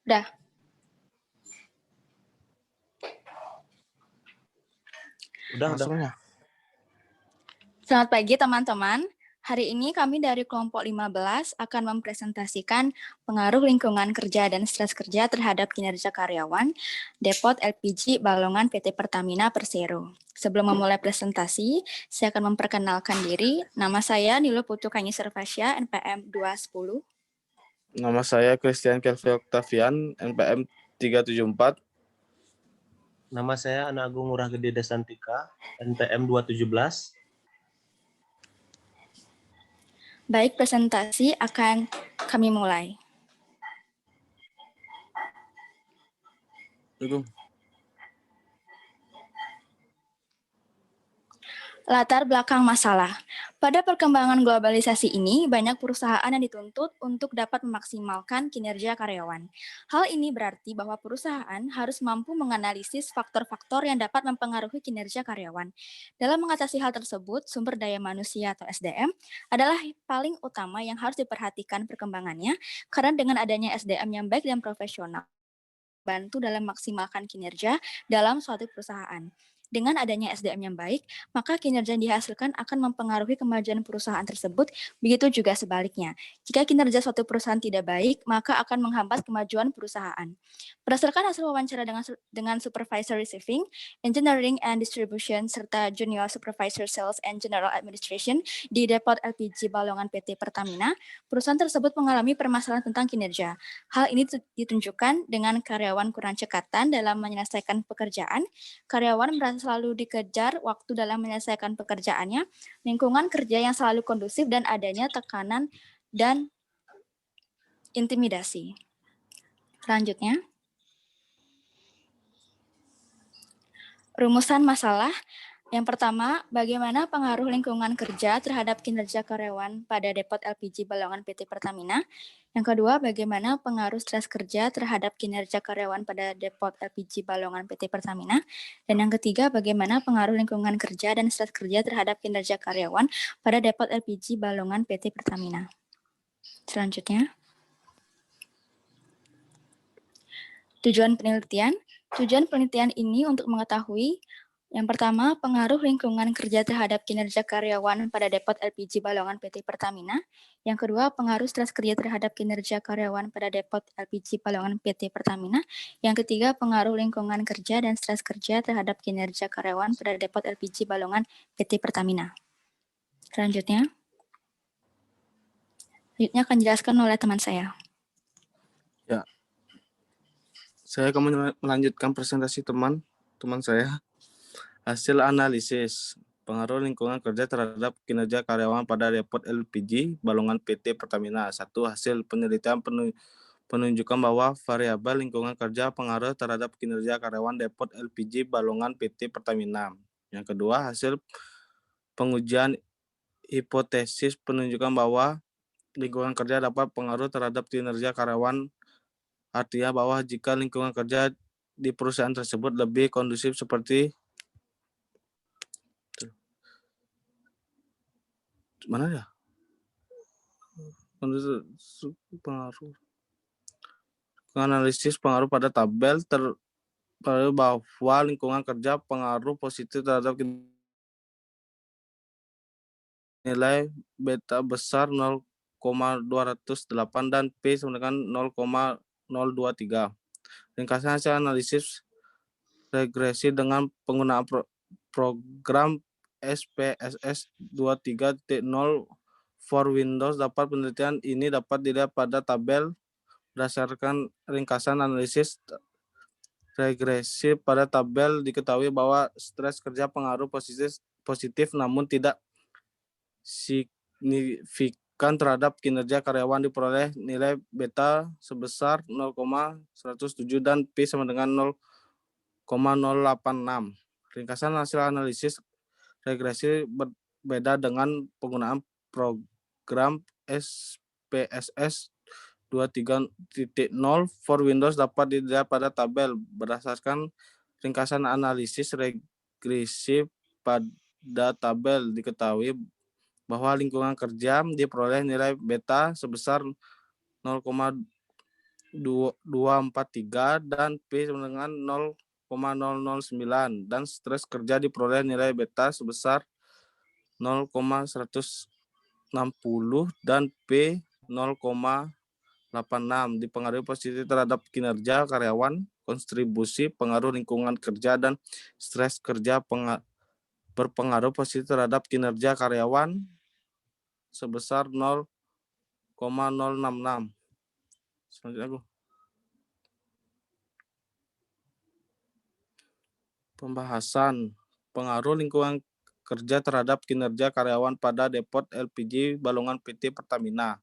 Udah. Udah. Selamat pagi teman-teman. Hari ini kami dari kelompok 15 akan mempresentasikan pengaruh lingkungan kerja dan stres kerja terhadap kinerja karyawan Depot LPG Balongan PT Pertamina Persero. Sebelum memulai presentasi, saya akan memperkenalkan diri. Nama saya Nilo Putu Kanyi Servasya, NPM 210. Nama saya Christian Kelvin Octavian, NPM 374. Nama saya Ana Agung Ngurah Gede Desantika, NPM 217. Baik, presentasi akan kami mulai. Latar belakang masalah. Pada perkembangan globalisasi ini, banyak perusahaan yang dituntut untuk dapat memaksimalkan kinerja karyawan. Hal ini berarti bahwa perusahaan harus mampu menganalisis faktor-faktor yang dapat mempengaruhi kinerja karyawan. Dalam mengatasi hal tersebut, sumber daya manusia atau SDM adalah paling utama yang harus diperhatikan perkembangannya, karena dengan adanya SDM yang baik dan profesional, bantu dalam maksimalkan kinerja dalam suatu perusahaan. Dengan adanya SDM yang baik, maka kinerja yang dihasilkan akan mempengaruhi kemajuan perusahaan tersebut, begitu juga sebaliknya. Jika kinerja suatu perusahaan tidak baik, maka akan menghambat kemajuan perusahaan. Berdasarkan hasil wawancara dengan Supervisor Receiving, Engineering and Distribution, serta Junior Supervisor Sales and General Administration di Depot LPG Balongan PT Pertamina, perusahaan tersebut mengalami permasalahan tentang kinerja. Hal ini ditunjukkan dengan karyawan kurang cekatan dalam menyelesaikan pekerjaan, karyawan merasa selalu dikejar waktu dalam menyelesaikan pekerjaannya, lingkungan kerja yang selalu kondusif, dan adanya tekanan dan intimidasi. Selanjutnya, rumusan masalah. Yang pertama, bagaimana pengaruh lingkungan kerja terhadap kinerja karyawan pada Depot LPG Balongan PT Pertamina? Yang kedua, bagaimana pengaruh stres kerja terhadap kinerja karyawan pada Depot LPG Balongan PT Pertamina? Dan yang ketiga, bagaimana pengaruh lingkungan kerja dan stres kerja terhadap kinerja karyawan pada Depot LPG Balongan PT Pertamina? Selanjutnya, tujuan penelitian. Tujuan penelitian ini untuk mengetahui yang pertama, pengaruh lingkungan kerja terhadap kinerja karyawan pada Depot LPG Balongan PT Pertamina. Yang kedua, pengaruh stres kerja terhadap kinerja karyawan pada Depot LPG Balongan PT Pertamina. Yang ketiga, pengaruh lingkungan kerja dan stres kerja terhadap kinerja karyawan pada Depot LPG Balongan PT Pertamina. Selanjutnya akan dijelaskan oleh teman saya. Ya, saya akan melanjutkan presentasi teman saya. Hasil analisis pengaruh lingkungan kerja terhadap kinerja karyawan pada Depot LPG Balongan PT Pertamina. 1. Hasil penelitian penunjukkan bahwa variabel lingkungan kerja pengaruh terhadap kinerja karyawan Depot LPG Balongan PT Pertamina. Yang kedua, hasil pengujian hipotesis penunjukkan bahwa lingkungan kerja dapat pengaruh terhadap kinerja karyawan. Artinya bahwa jika lingkungan kerja di perusahaan tersebut lebih kondusif seperti mana ya? Pengaruh. Analisis pengaruh pada tabel bahwa lingkungan kerja pengaruh positif terhadap nilai beta besar 0,208 dan P sama dengan 0,023. Ringkasan hasil analisis regresi dengan penggunaan program SPSS 23.0 for Windows. Penelitian ini dapat dilihat pada tabel. Berdasarkan ringkasan analisis regresi pada tabel, diketahui bahwa stres kerja pengaruh positif namun tidak signifikan terhadap kinerja karyawan. Diperoleh nilai beta sebesar 0,107 dan P sama dengan 0,086. Ringkasan hasil analisis regresi berbeda dengan penggunaan program SPSS 23.0 for Windows dapat dilihat pada tabel. Berdasarkan ringkasan analisis regresi pada tabel, diketahui bahwa lingkungan kerja diperoleh nilai beta sebesar 0,208 243 dan P sama dengan 0,009 dan stres kerja diperoleh nilai beta sebesar 0,160 dan P 0,86 dipengaruhi positif terhadap kinerja karyawan, kontribusi, pengaruh lingkungan kerja, dan stres kerja berpengaruh positif terhadap kinerja karyawan sebesar 0,066. Selanjutnya aku. Pembahasan pengaruh lingkungan kerja terhadap kinerja karyawan pada depot LPG Balongan PT Pertamina.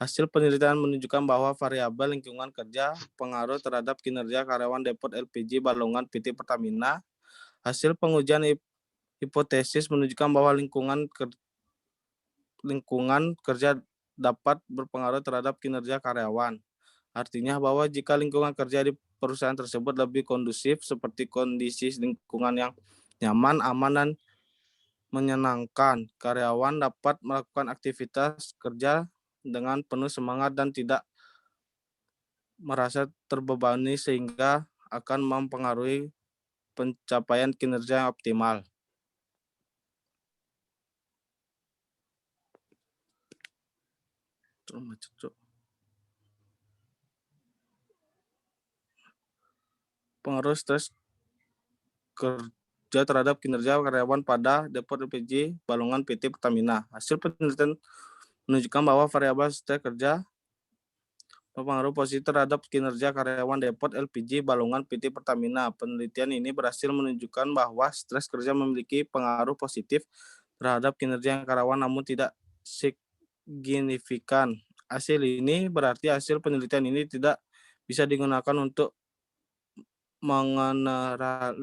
Hasil penelitian menunjukkan bahwa variabel lingkungan kerja pengaruh terhadap kinerja karyawan depot LPG Balongan PT Pertamina. Hasil pengujian hipotesis menunjukkan bahwa lingkungan kerja dapat berpengaruh terhadap kinerja karyawan. Artinya bahwa jika lingkungan kerja di perusahaan tersebut lebih kondusif seperti kondisi lingkungan yang nyaman, aman, dan menyenangkan, karyawan dapat melakukan aktivitas kerja dengan penuh semangat dan tidak merasa terbebani sehingga akan mempengaruhi pencapaian kinerja yang optimal. Pengaruh stres kerja terhadap kinerja karyawan pada depot LPG Balongan PT Pertamina. Hasil penelitian menunjukkan bahwa variabel stres kerja berpengaruh positif terhadap kinerja karyawan depot LPG Balongan PT Pertamina. Penelitian ini berhasil menunjukkan bahwa stres kerja memiliki pengaruh positif terhadap kinerja karyawan namun tidak signifikan. Hasil ini berarti hasil penelitian ini tidak bisa digunakan untuk mengeneralisir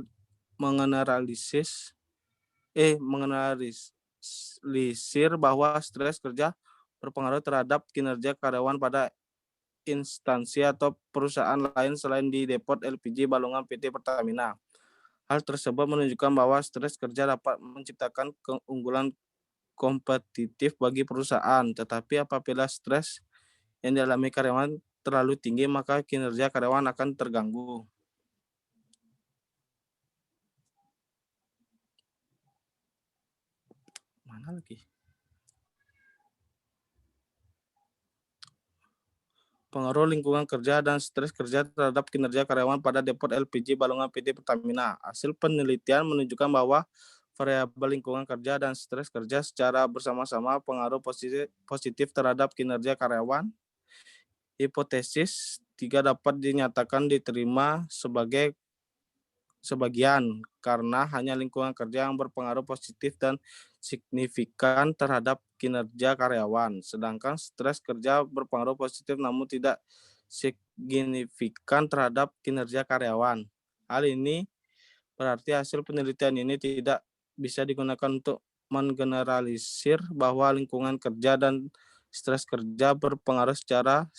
bahwa stres kerja berpengaruh terhadap kinerja karyawan pada instansi atau perusahaan lain selain di depot LPG Balongan PT Pertamina. Hal tersebut menunjukkan bahwa stres kerja dapat menciptakan keunggulan kompetitif bagi perusahaan, tetapi apabila stres yang dialami karyawan terlalu tinggi, maka kinerja karyawan akan terganggu. Mana lagi? Pengaruh lingkungan kerja dan stres kerja terhadap kinerja karyawan pada depot LPG Balongan PT Pertamina. Hasil penelitian menunjukkan bahwa variabel lingkungan kerja dan stres kerja secara bersama-sama pengaruh positif terhadap kinerja karyawan. Hipotesis 3 dapat dinyatakan diterima sebagian karena hanya lingkungan kerja yang berpengaruh positif dan signifikan terhadap kinerja karyawan, sedangkan stres kerja berpengaruh positif namun tidak signifikan terhadap kinerja karyawan. Hal ini berarti hasil penelitian ini tidak bisa digunakan untuk menggeneralisir bahwa lingkungan kerja dan stres kerja berpengaruh secara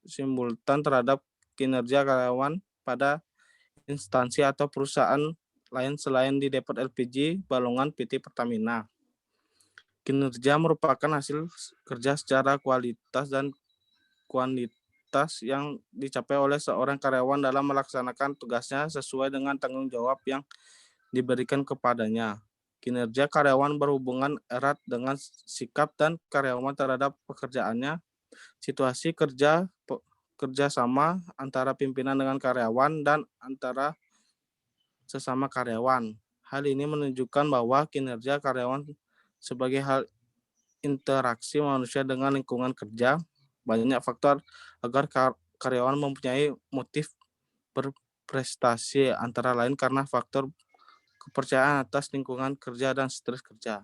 simultan terhadap kinerja karyawan pada instansi atau perusahaan lain selain di depot LPG Balongan PT Pertamina. Kinerja merupakan hasil kerja secara kualitas dan kuantitas yang dicapai oleh seorang karyawan dalam melaksanakan tugasnya sesuai dengan tanggung jawab yang diberikan kepadanya. Kinerja karyawan berhubungan erat dengan sikap dan karyawan terhadap pekerjaannya. Situasi kerjasama antara pimpinan dengan karyawan dan antara sesama karyawan. Hal ini menunjukkan bahwa kinerja karyawan sebagai hal interaksi manusia dengan lingkungan kerja. Banyak faktor agar karyawan mempunyai motif berprestasi, antara lain karena faktor kepercayaan atas lingkungan kerja dan stres kerja.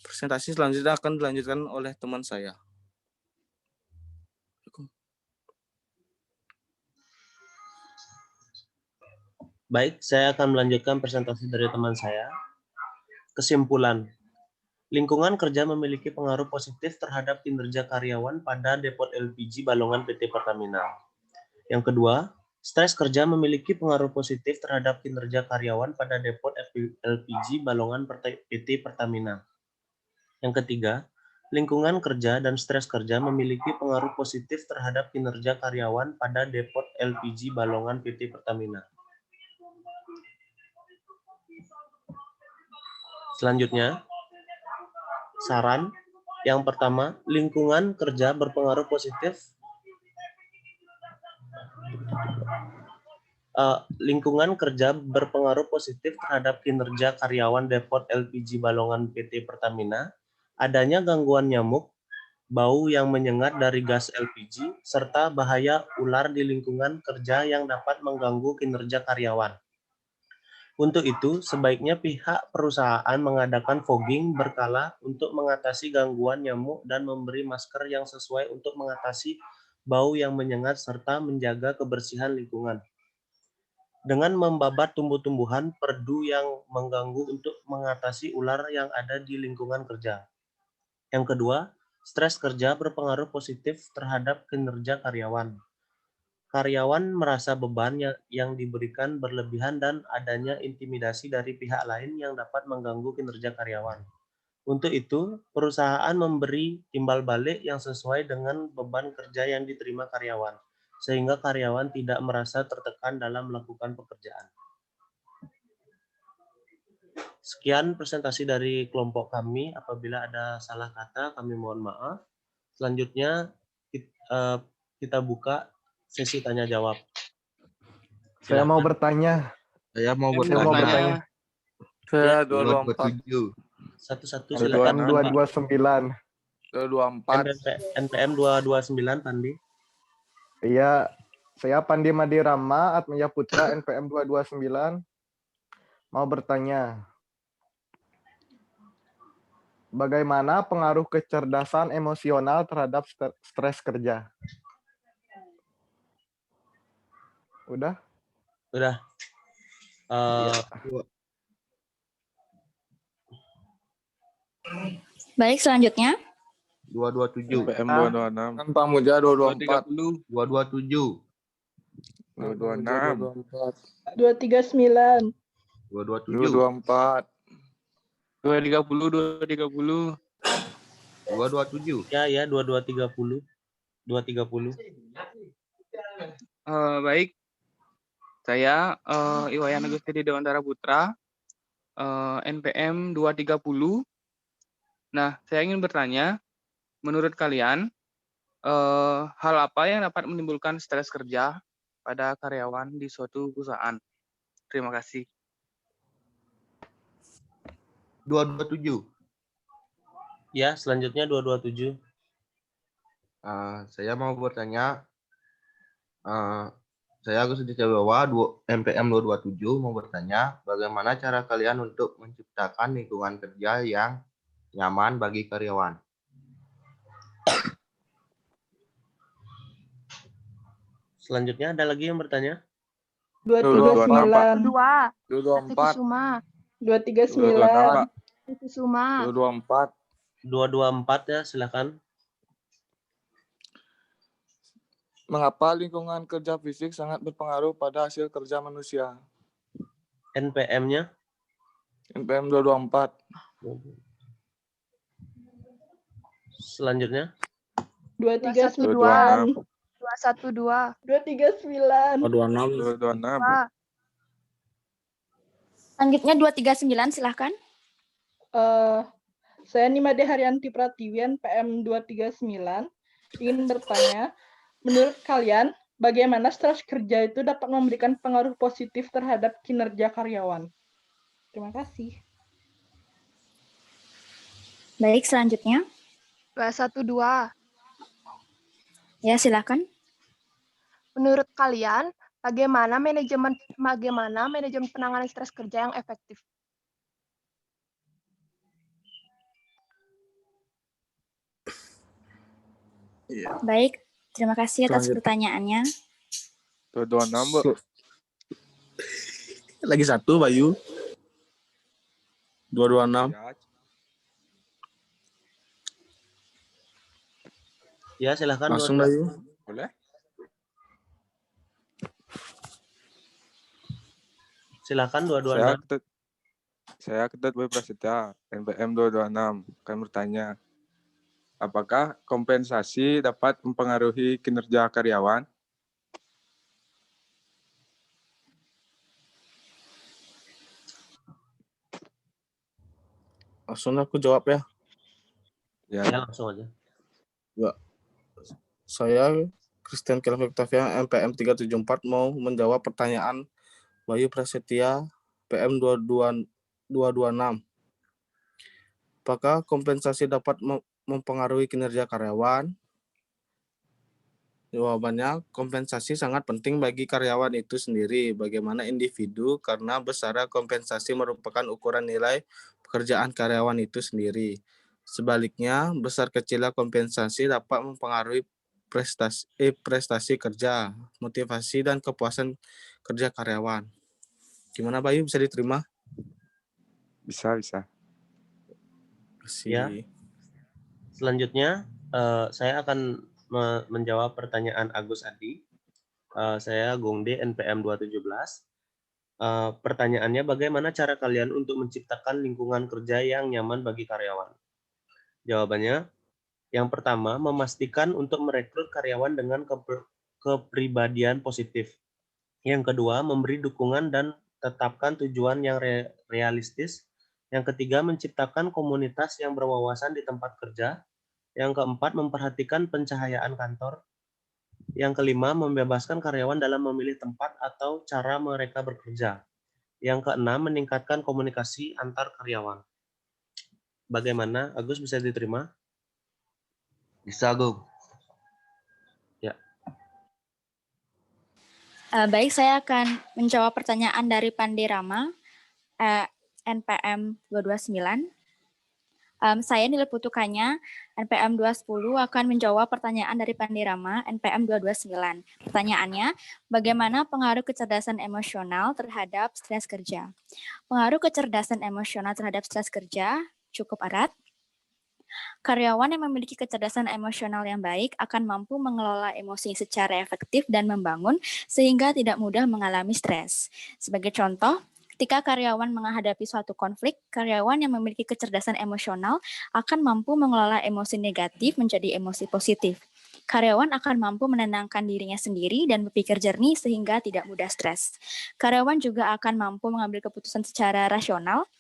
Presentasi selanjutnya akan dilanjutkan oleh teman saya. Baik, saya akan melanjutkan presentasi dari teman saya. Kesimpulan, lingkungan kerja memiliki pengaruh positif terhadap kinerja karyawan pada depot LPG Balongan PT Pertamina. Yang kedua, stres kerja memiliki pengaruh positif terhadap kinerja karyawan pada depot LPG Balongan PT Pertamina. Yang ketiga, Lingkungan kerja dan stres kerja memiliki pengaruh positif terhadap kinerja karyawan pada depot LPG Balongan PT Pertamina. Selanjutnya, saran yang pertama, lingkungan kerja berpengaruh positif. Lingkungan kerja berpengaruh positif terhadap kinerja karyawan depot LPG Balongan PT Pertamina. Adanya gangguan nyamuk, bau yang menyengat dari gas LPG, serta bahaya ular di lingkungan kerja yang dapat mengganggu kinerja karyawan. Untuk itu, sebaiknya pihak perusahaan mengadakan fogging berkala untuk mengatasi gangguan nyamuk dan memberi masker yang sesuai untuk mengatasi bau yang menyengat serta menjaga kebersihan lingkungan. Dengan membabat tumbuh-tumbuhan perdu yang mengganggu untuk mengatasi ular yang ada di lingkungan kerja. Yang kedua, stres kerja berpengaruh positif terhadap kinerja karyawan. Karyawan merasa beban yang diberikan berlebihan dan adanya intimidasi dari pihak lain yang dapat mengganggu kinerja karyawan. Untuk itu, perusahaan memberi timbal balik yang sesuai dengan beban kerja yang diterima karyawan, sehingga karyawan tidak merasa tertekan dalam melakukan pekerjaan. Sekian presentasi dari kelompok kami. Apabila ada salah kata, kami mohon maaf. Selanjutnya, kita buka sesi tanya jawab. Saya mau bertanya. Saya mau Saya mau bertanya. Saya 224. 227. Satu-satu Dua- silakan. M229. 224. NPM 229, Pandi. Iya, saya Pandi Madirama, Atmaya Putra, NPM 229. Mau bertanya. Bagaimana pengaruh kecerdasan emosional terhadap stres kerja? Udah? Udah. Baik, selanjutnya. 227. PM 226. Kan Pak Muja 224. 227. 226. 239. 227. 224. 230. 227. Ya, 2230. 230. Baik. Saya Iwayan Agus Tedi Dewantara Putra, NPM 230. Nah, saya ingin bertanya, menurut kalian, hal apa yang dapat menimbulkan stres kerja pada karyawan di suatu perusahaan? Terima kasih. 227. Ya, selanjutnya 227. Saya mau bertanya. Saya Agus Edi Cawibawa, NPM 227 mau bertanya, bagaimana cara kalian untuk menciptakan lingkungan kerja yang nyaman bagi karyawan? Selanjutnya ada lagi yang bertanya? 239. 224. Kusuma. 239. 239. Kusuma. 224. 224 ya, silakan. Mengapa lingkungan kerja fisik sangat berpengaruh pada hasil kerja manusia? NPM-nya? NPM 224. Selanjutnya? 239. 212. 239. 226. Selanjutnya 239, silahkan. Saya Nimade Haryanti Pratiwian, PM 239. Ingin bertanya, menurut kalian, bagaimana stres kerja itu dapat memberikan pengaruh positif terhadap kinerja karyawan? Terima kasih. Baik, selanjutnya. 212. Ya, silakan. Menurut kalian, bagaimana manajemen penanganan stres kerja yang efektif? Baik, terima kasih atas Selanjutnya. pertanyaannya. 226, Bu. Lagi satu, Bayu. 226. Ya, silakan. Langsung, Bayu. Boleh? Silakan 226. Saya Ketut Boy Prasetya, NPM 226. Akan bertanya, Apakah kompensasi dapat mempengaruhi kinerja karyawan? Langsung aku jawab ya. Ya, Ya, langsung aja. Saya Christian Kelvin Octavian NPM 374 mau menjawab pertanyaan Bayu Prasetya PM 226. Apakah kompensasi dapat mempengaruhi kinerja karyawan? Jawabannya, kompensasi sangat penting bagi karyawan itu sendiri, bagaimana individu, karena besarnya kompensasi merupakan ukuran nilai pekerjaan karyawan itu sendiri. Sebaliknya, besar kecilnya kompensasi dapat mempengaruhi prestasi kerja, motivasi, dan kepuasan kerja karyawan. Gimana Bayu, bisa diterima? bisa. Ya. Selanjutnya, saya akan menjawab pertanyaan Agus Adi. Saya Gongde NPM 217. Pertanyaannya, bagaimana cara kalian untuk menciptakan lingkungan kerja yang nyaman bagi karyawan? Jawabannya, yang pertama, memastikan untuk merekrut karyawan dengan kepribadian positif. Yang kedua, memberi dukungan dan tetapkan tujuan yang realistis. Yang ketiga, menciptakan komunitas yang berwawasan di tempat kerja. Yang keempat, memperhatikan pencahayaan kantor. Yang kelima, membebaskan karyawan dalam memilih tempat atau cara mereka bekerja. Yang keenam, meningkatkan komunikasi antar karyawan. Bagaimana, Agus, bisa diterima? Bisa, Gung. Baik, saya akan menjawab pertanyaan dari Pandi Rama, NPM 229. Saya nilai putukannya NPM 210 akan menjawab pertanyaan dari Pandi Rama, NPM 229. Pertanyaannya, bagaimana pengaruh kecerdasan emosional terhadap stres kerja? Pengaruh kecerdasan emosional terhadap stres kerja cukup erat. Karyawan yang memiliki kecerdasan emosional yang baik akan mampu mengelola emosi secara efektif dan membangun sehingga tidak mudah mengalami stres. Sebagai contoh, ketika karyawan menghadapi suatu konflik, karyawan yang memiliki kecerdasan emosional akan mampu mengelola emosi negatif menjadi emosi positif. Karyawan akan mampu menenangkan dirinya sendiri dan berpikir jernih sehingga tidak mudah stres. Karyawan juga akan mampu mengambil keputusan secara rasional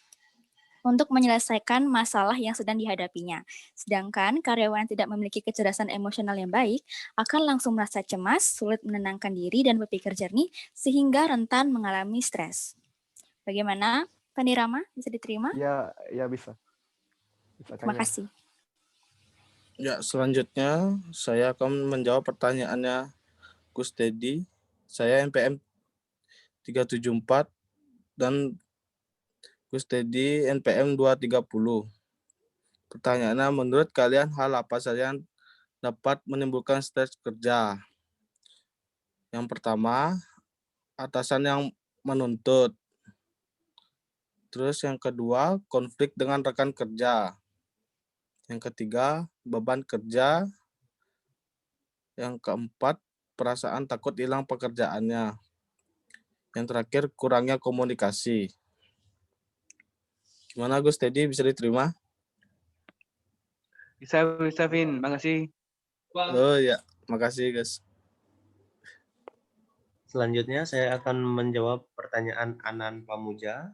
untuk menyelesaikan masalah yang sedang dihadapinya. Sedangkan karyawan yang tidak memiliki kecerdasan emosional yang baik akan langsung merasa cemas, sulit menenangkan diri, dan berpikir jernih, sehingga rentan mengalami stres. Bagaimana, Pani Rama? Bisa diterima? Ya bisa. Terima kasih. Ya, selanjutnya saya akan menjawab pertanyaannya Gus Dedi. Saya NPM 374 dan Gus Dedi NPM 230. Pertanyaannya, menurut kalian hal apa saja yang dapat menimbulkan stres kerja? Yang pertama, atasan yang menuntut. Terus yang kedua, konflik dengan rekan kerja. Yang ketiga, beban kerja. Yang keempat, perasaan takut hilang pekerjaannya. Yang terakhir, kurangnya komunikasi. Gimana Gus Teddy, bisa diterima? Bisa, Vin. Makasih. Oh ya, makasih guys. Selanjutnya saya akan menjawab pertanyaan Anan Pamuja,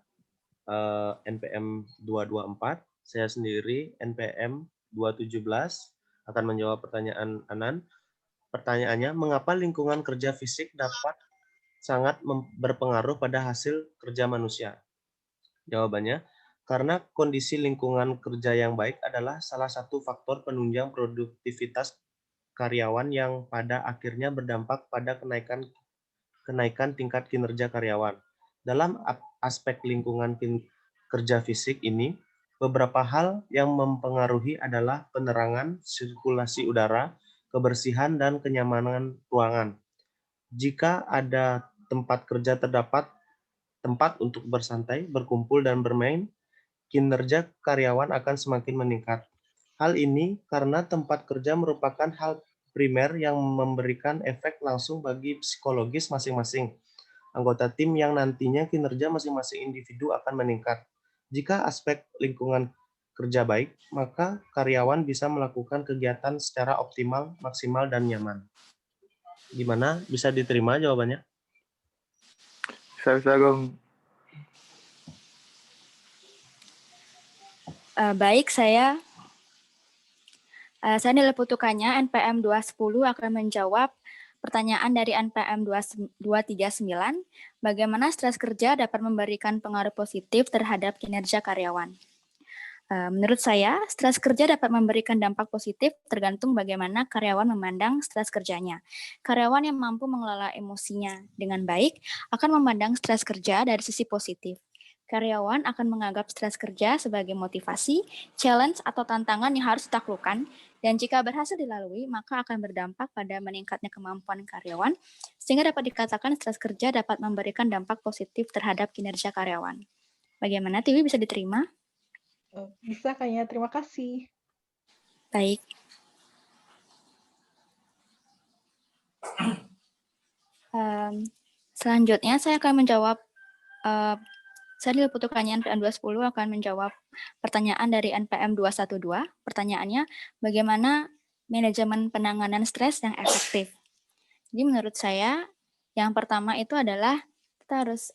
NPM 224. Saya sendiri NPM 217 akan menjawab pertanyaan Anan. Pertanyaannya, mengapa lingkungan kerja fisik dapat sangat berpengaruh pada hasil kerja manusia? Jawabannya, karena kondisi lingkungan kerja yang baik adalah salah satu faktor penunjang produktivitas karyawan yang pada akhirnya berdampak pada kenaikan tingkat kinerja karyawan. Dalam aspek lingkungan kerja fisik ini, beberapa hal yang mempengaruhi adalah penerangan, sirkulasi udara, kebersihan, dan kenyamanan ruangan. Jika ada tempat kerja terdapat tempat untuk bersantai, berkumpul, dan bermain, kinerja karyawan akan semakin meningkat. Hal ini karena tempat kerja merupakan hal primer yang memberikan efek langsung bagi psikologis masing-masing anggota tim yang nantinya kinerja masing-masing individu akan meningkat. Jika aspek lingkungan kerja baik, maka karyawan bisa melakukan kegiatan secara optimal, maksimal, dan nyaman. Gimana? Bisa diterima jawabannya? Bisa Gong. Baik, saya nilai putukannya NPM 210 akan menjawab pertanyaan dari NPM 239, bagaimana stres kerja dapat memberikan pengaruh positif terhadap kinerja karyawan. Menurut saya, stres kerja dapat memberikan dampak positif tergantung bagaimana karyawan memandang stres kerjanya. Karyawan yang mampu mengelola emosinya dengan baik akan memandang stres kerja dari sisi positif. Karyawan akan menganggap stres kerja sebagai motivasi, challenge, atau tantangan yang harus ditaklukkan, dan jika berhasil dilalui, maka akan berdampak pada meningkatnya kemampuan karyawan, sehingga dapat dikatakan stres kerja dapat memberikan dampak positif terhadap kinerja karyawan. Bagaimana, Tiwi, bisa diterima? Bisa kayaknya, terima kasih. Baik. Selanjutnya saya akan menjawab, saya nilai putukannya NPM 210 akan menjawab pertanyaan dari NPM 212. Pertanyaannya, bagaimana manajemen penanganan stres yang efektif? Jadi menurut saya, yang pertama itu adalah kita harus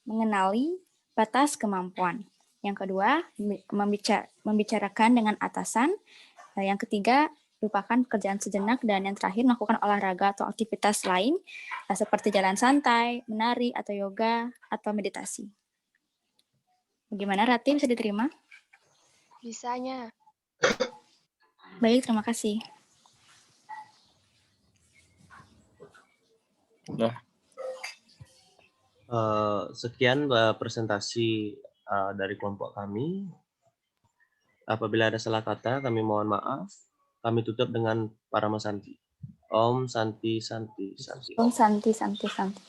mengenali batas kemampuan. Yang kedua, membicarakan dengan atasan. Yang ketiga, lupakan pekerjaan sejenak, dan yang terakhir melakukan olahraga atau aktivitas lain seperti jalan santai, menari, atau yoga, atau meditasi. Bagaimana, Rati, bisa diterima? Bisanya. Baik, terima kasih. Sekian presentasi dari kelompok kami. Apabila ada salah kata, kami mohon maaf. Kami tutup dengan Parama Santi. Om Santi Santi Santi. Om Santi Santi Santi.